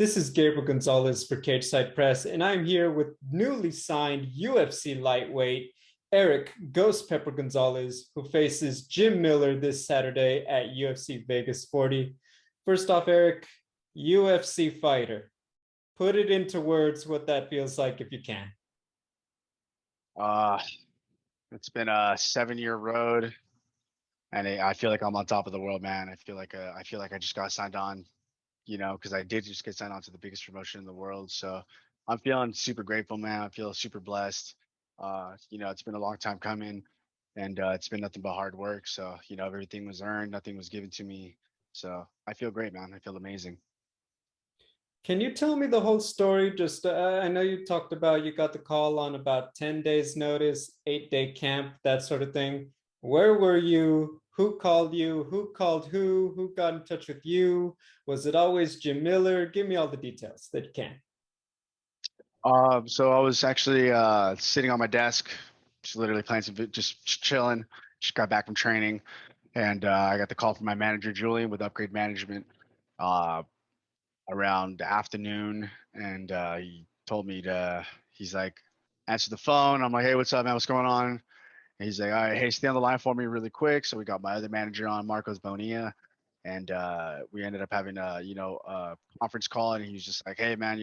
This is Gabriel Gonzalez for Cageside Press, and I'm here with newly signed UFC lightweight Erick Ghost Pepper Gonzalez, who faces Jim Miller this Saturday at UFC Vegas 40. First off, Erick, UFC fighter. Put it into words what that feels like if you can. Uh, it's been a 7-year road, and I feel like I'm on top of the world, man. I feel like I just got signed on, because I did just get signed on to the biggest promotion in the world. So I'm feeling super grateful, man. I feel super blessed. It's been a long time coming, and it's been nothing but hard work. So everything was earned, nothing was given to me. So I feel great, man. I feel amazing. Can you tell me the whole story? Just, I know you talked about you got the call on about 10 days' notice, 8-day camp, that sort of thing. Where were you? Who called you? Who called who? Who got in touch with you? Was it always Jim Miller? Give me all the details that you can. So I was actually sitting on my desk, just literally playing just chilling. Just got back from training, and I got the call from my manager Julian with Upgrade Management uh, around the afternoon, and he told me to. He's like, answer the phone. I'm like, hey, what's up, man? What's going on? And he's like, all right, hey, stay on the line for me really quick. So we got my other manager on, Marcos Bonilla, and we ended up having a conference call, and he was just like, hey, man,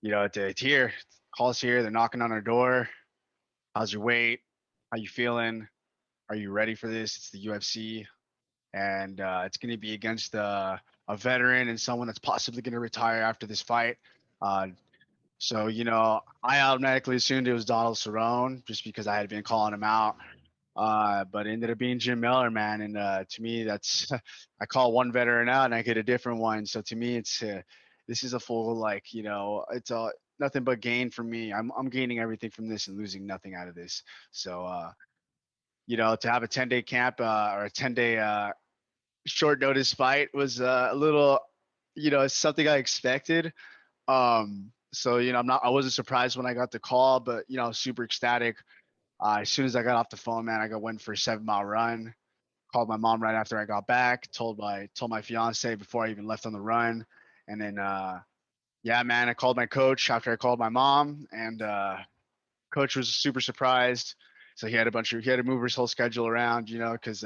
it's here. Call's here. They're knocking on our door. How's your weight? How you feeling? Are you ready for this? It's the UFC, and it's going to be against a veteran and someone that's possibly going to retire after this fight. Uh, so I automatically assumed it was Donald Cerrone just because I had been calling him out. But it ended up being Jim Miller, man. And to me, that's I call one veteran out and I get a different one. So to me, it's this is a full it's a nothing but gain for me. I'm gaining everything from this and losing nothing out of this. So to have a 10-day camp or a 10-day short notice fight was a little, it's something I expected. So I wasn't surprised when I got the call, but super ecstatic. As soon as I got off the phone, man, went for a 7-mile run. Called my mom right after I got back. Told my fiance before I even left on the run, and then yeah, man, I called my coach after I called my mom, and coach was super surprised. So he had to move his whole schedule around, because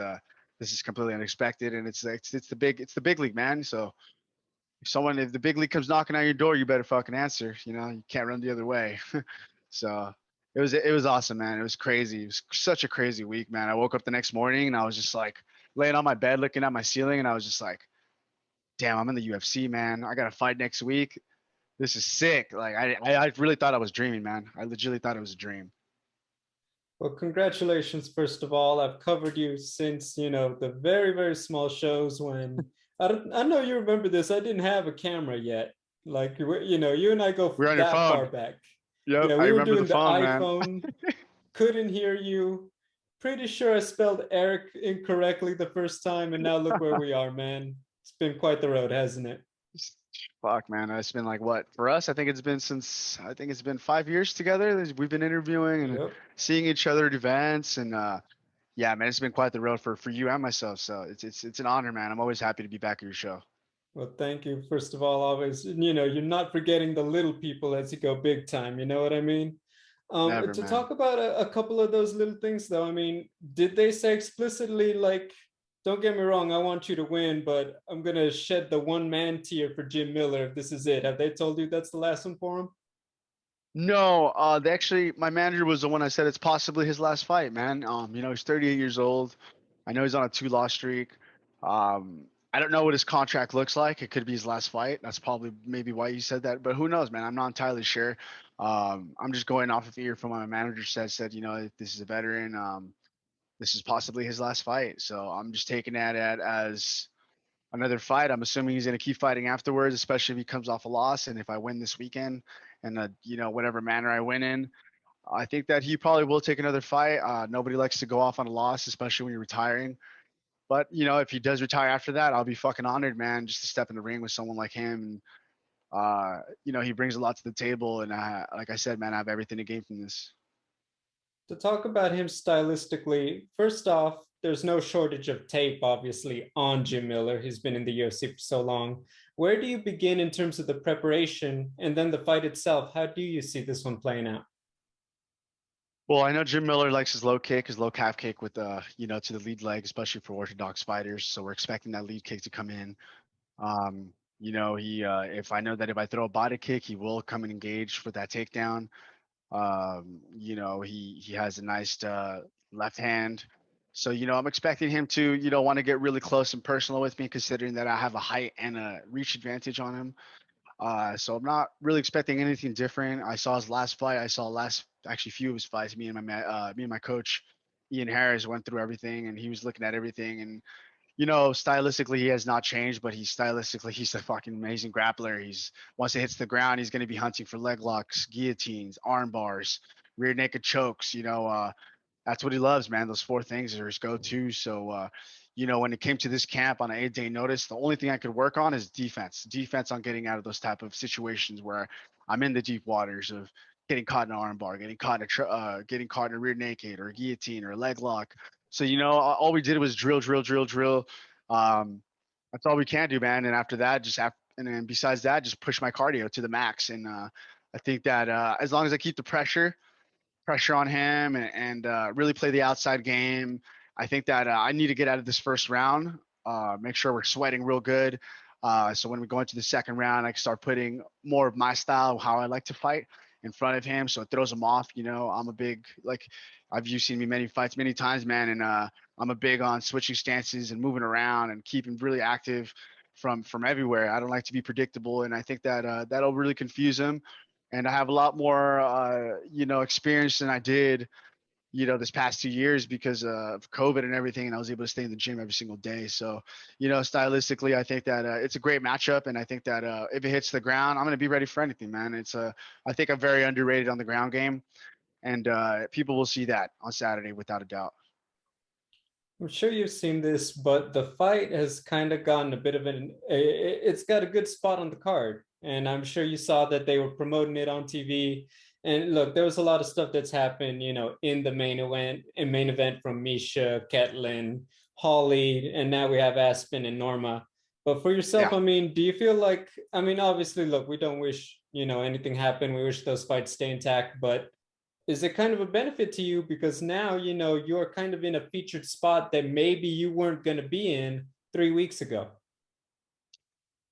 this is completely unexpected, and it's the big league, man. So if the big league comes knocking on your door, you better fucking answer. You can't run the other way. So it was awesome, man. It was crazy. It was such a crazy week, man. I woke up the next morning and I was just like laying on my bed looking at my ceiling, and I was just like, damn, I'm in the UFC, man. I got to fight next week. This is sick. Like I really thought I was dreaming, man. I legitimately thought it was a dream. Well, congratulations, first of all. I've covered you since, the very, very small shows when I know you remember this. I didn't have a camera yet. Like, you and I go We're on your that far phone. back. Yep, Yeah, I we were remember the doing the phone, man. iPhone, couldn't hear you. Pretty sure I spelled Eric incorrectly the first time, and now look where we are, man. It's been quite the road, hasn't it? Fuck, man. It's been like what for us? I think it's been 5 years together. We've been interviewing and Yep. seeing each other at events, and yeah, man, it's been quite the road for you and myself. So it's an honor, man. I'm always happy to be back at your show. Well, thank you. First of all, always, you're not forgetting the little people as you go big time. You know what I mean? Never, To man. talk about a couple of those little things, though, I mean, did they say explicitly, like, don't get me wrong, I want you to win, but I'm going to shed the one man tier for Jim Miller if this is it? Have they told you that's the last one for him? No, they actually, my manager was the one I said it's possibly his last fight, man. He's 38 years old. I know he's on a 2-loss streak. I don't know what his contract looks like. It could be his last fight. That's probably maybe why you said that, but who knows, man? I'm not entirely sure. I'm just going off of ear from what my manager said, this is a veteran. This is possibly his last fight. So I'm just taking that as another fight. I'm assuming he's going to keep fighting afterwards, especially if he comes off a loss. And if I win this weekend and, whatever manner I win in, I think that he probably will take another fight. Nobody likes to go off on a loss, especially when you're retiring. But, if he does retire after that, I'll be fucking honored, man, just to step in the ring with someone like him. And, he brings a lot to the table. And like I said, man, I have everything to gain from this. To talk about him stylistically, first off, there's no shortage of tape, obviously, on Jim Miller. He's been in the UFC for so long. Where do you begin in terms of the preparation and then the fight itself? How do you see this one playing out? Well, I know Jim Miller likes his low kick, his low calf kick with to the lead leg, especially for orthodox fighters. So we're expecting that lead kick to come in. He if I know that if I throw a body kick, he will come and engage for that takedown. He has a nice left hand. So, I'm expecting him to, want to get really close and personal with me, considering that I have a height and a reach advantage on him. So I'm not really expecting anything different. I saw his last fight. I saw actually few of his fights. Me and my coach, Ian Harris, went through everything, and he was looking at everything. And stylistically he has not changed, but he's a fucking amazing grappler. He's once it hits the ground, he's going to be hunting for leg locks, guillotines, arm bars, rear naked chokes. That's what he loves, man. Those four things are his go-to. So, when it came to this camp on an 8-day notice, the only thing I could work on is defense on getting out of those type of situations where I'm in the deep waters of getting caught in an armbar, getting caught in a rear naked or a guillotine or a leg lock. So, all we did was drill, drill, drill, drill. That's all we can do, man. And after that, and then besides that, just push my cardio to the max. And I think that as long as I keep the pressure on him and really play the outside game. I think that I need to get out of this first round, make sure we're sweating real good. So when we go into the second round, I can start putting more of my style, how I like to fight in front of him. So it throws him off. I'm a big, you've seen me many fights, many times, man. And I'm a big on switching stances and moving around and keeping really active from everywhere. I don't like to be predictable. And I think that that'll really confuse him. And I have a lot more, experience than I did, this past 2 years because of COVID and everything. And I was able to stay in the gym every single day. So, stylistically, I think that it's a great matchup. And I think that if it hits the ground, I'm going to be ready for anything, man. I think I'm very underrated on the ground game. And people will see that on Saturday without a doubt. I'm sure you've seen this, but the fight has kind of gotten a bit of it's got a good spot on the card. And I'm sure you saw that they were promoting it on TV. And look, there was a lot of stuff that's happened, in the main event from Misha, Ketlin, Holly, and now we have Aspen and Norma. But for yourself, Yeah. I mean, do you feel like, I mean, obviously, look, we don't wish, anything happen. We wish those fights stay intact, but is it kind of a benefit to you because now you're kind of in a featured spot that maybe you weren't going to be in 3 weeks ago?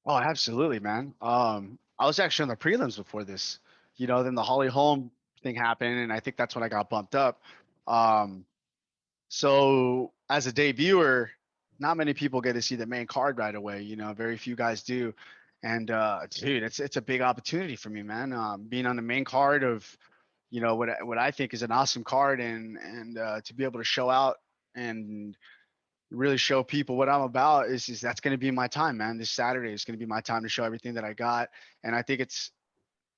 Oh, absolutely, man. I was actually on the prelims before this, then the Holly Holm thing happened, and I think that's when I got bumped up. Um, so as a debuter, not many people get to see the main card right away. Very few guys do. And dude, it's a big opportunity for me, man. Being on the main card of, what I think is an awesome card, and to be able to show out and really show people what I'm about is that's going to be my time, man. This Saturday is going to be my time to show everything that I got, and I think it's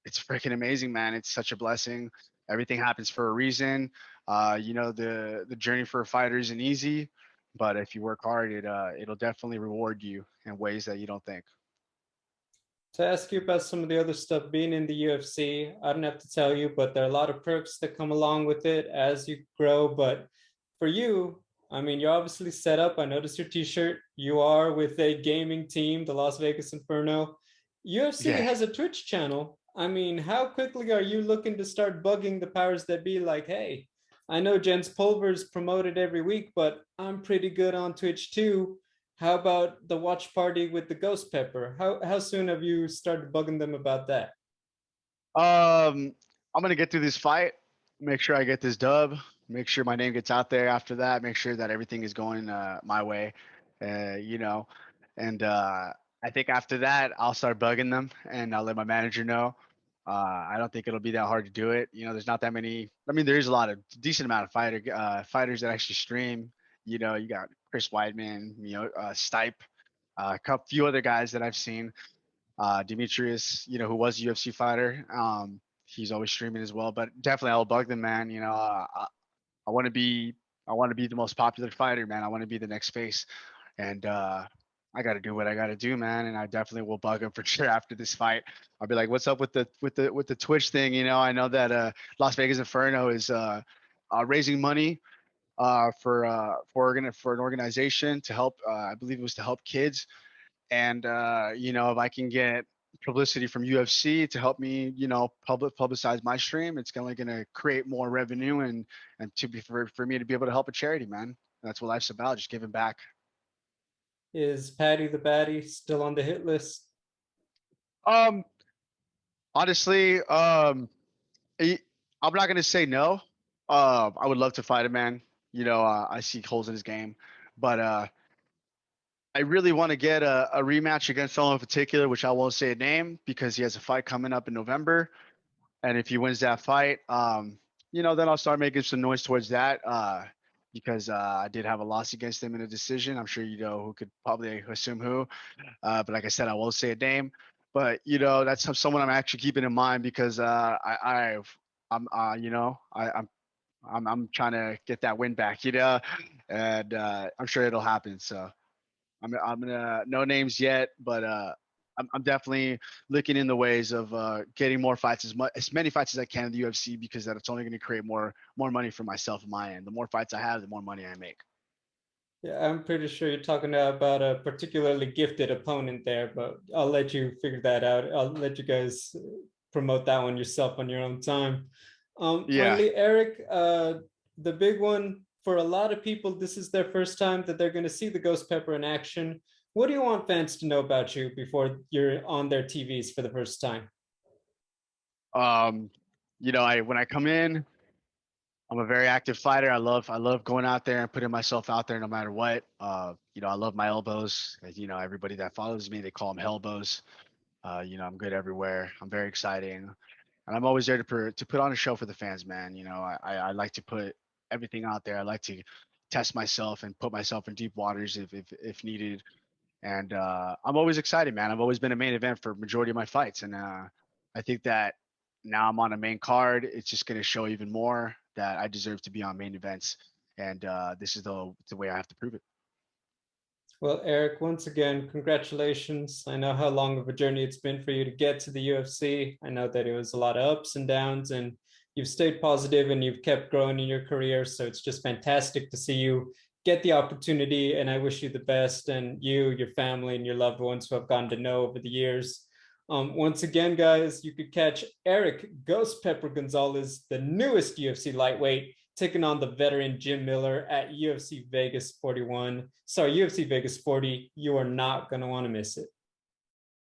freaking amazing, man. It's such a blessing. Everything happens for a reason. The journey for a fighter isn't easy, but if you work hard, it'll definitely reward you in ways that you don't think. To ask you about some of the other stuff being in the UFC, I don't have to tell you, but there are a lot of perks that come along with it as you grow. But for you, I mean, you're obviously set up. I noticed your t-shirt. You are with a gaming team, the Las Vegas Inferno. UFC Yeah. has a Twitch channel. I mean, how quickly are you looking to start bugging the powers that be like, hey, I know Jens Pulver's promoted every week, but I'm pretty good on Twitch too. How about the watch party with the ghost pepper? How soon have you started bugging them about that? I'm gonna get through this fight, make sure I get this dub, make sure my name gets out there after that, make sure that everything is going my way, uh, you know, and I think after that I'll start bugging them and I'll let my manager know. I don't think it'll be that hard to do it. There's not that many. I mean, there is a lot of decent amount of fighters that actually stream. You got Chris Weidman, Stipe, a couple few other guys that I've seen. Demetrius, who was a UFC fighter. He's always streaming as well, but definitely I'll bug them, man. I want to be, I want to be the most popular fighter, man. I want to be the next face, and I got to do what I got to do, man. And I definitely will bug him for sure after this fight. I'll be like, "What's up with the Twitch thing?" I know that Las Vegas Inferno is raising money for an organization to help. I believe it was to help kids. And if I can get publicity from UFC to help me, publicize my stream, it's only going to create more revenue and for me to be able to help a charity, man. That's what life's about, just giving back. Is Patty the Batty still on the hit list? Um, honestly, I- I'm not gonna say no. I would love to fight a man. I see holes in his game, but I really want to get a rematch against someone in particular, which I won't say a name because he has a fight coming up in November. And if he wins that fight, then I'll start making some noise towards that. Because I did have a loss against him in a decision. I'm sure you know who could probably assume who. But like I said, I won't say a name. But that's someone I'm actually keeping in mind because I'm trying to get that win back. And I'm sure it'll happen. So I'm gonna no names yet, but I'm definitely looking in the ways of getting more fights, as many fights as I can in the UFC, because that's only going to create more money for myself and my end. The more fights I have, the more money I make. Yeah, I'm pretty sure you're talking about a particularly gifted opponent there, but I'll let you figure that out. I'll let you guys promote that one yourself on your own time. Yeah. Finally, Erick, the big one for a lot of people, this is their first time that they're going to see the Ghost Pepper in action. What do you want fans to know about you before you're on their TVs for the first time? I when I come in, I'm a very active fighter. I love going out there and putting myself out there no matter what. I love my elbows. Everybody that follows me, they call them hellbows. I'm good everywhere. I'm very exciting, and I'm always there to put on a show for the fans, man. I like to put everything out there. I like to test myself and put myself in deep waters if needed. And I'm always excited, man. I've always been a main event for majority of my fights, and I think that now I'm on a main card. It's just going to show even more that I deserve to be on main events, and this is the way I have to prove it. Well, Erick, once again, congratulations. I know how long of a journey it's been for you to get to the UFC. I know that it was a lot of ups and downs, and you've stayed positive and you've kept growing in your career. So it's just fantastic to see you get the opportunity. And I wish you the best, and you, your family, and your loved ones who I've gotten to know over the years. Once again, guys, you could catch Erick Ghost Pepper Gonzalez, the newest UFC lightweight, taking on the veteran Jim Miller at UFC Vegas 41. Sorry, UFC Vegas 40. You are not going to want to miss it.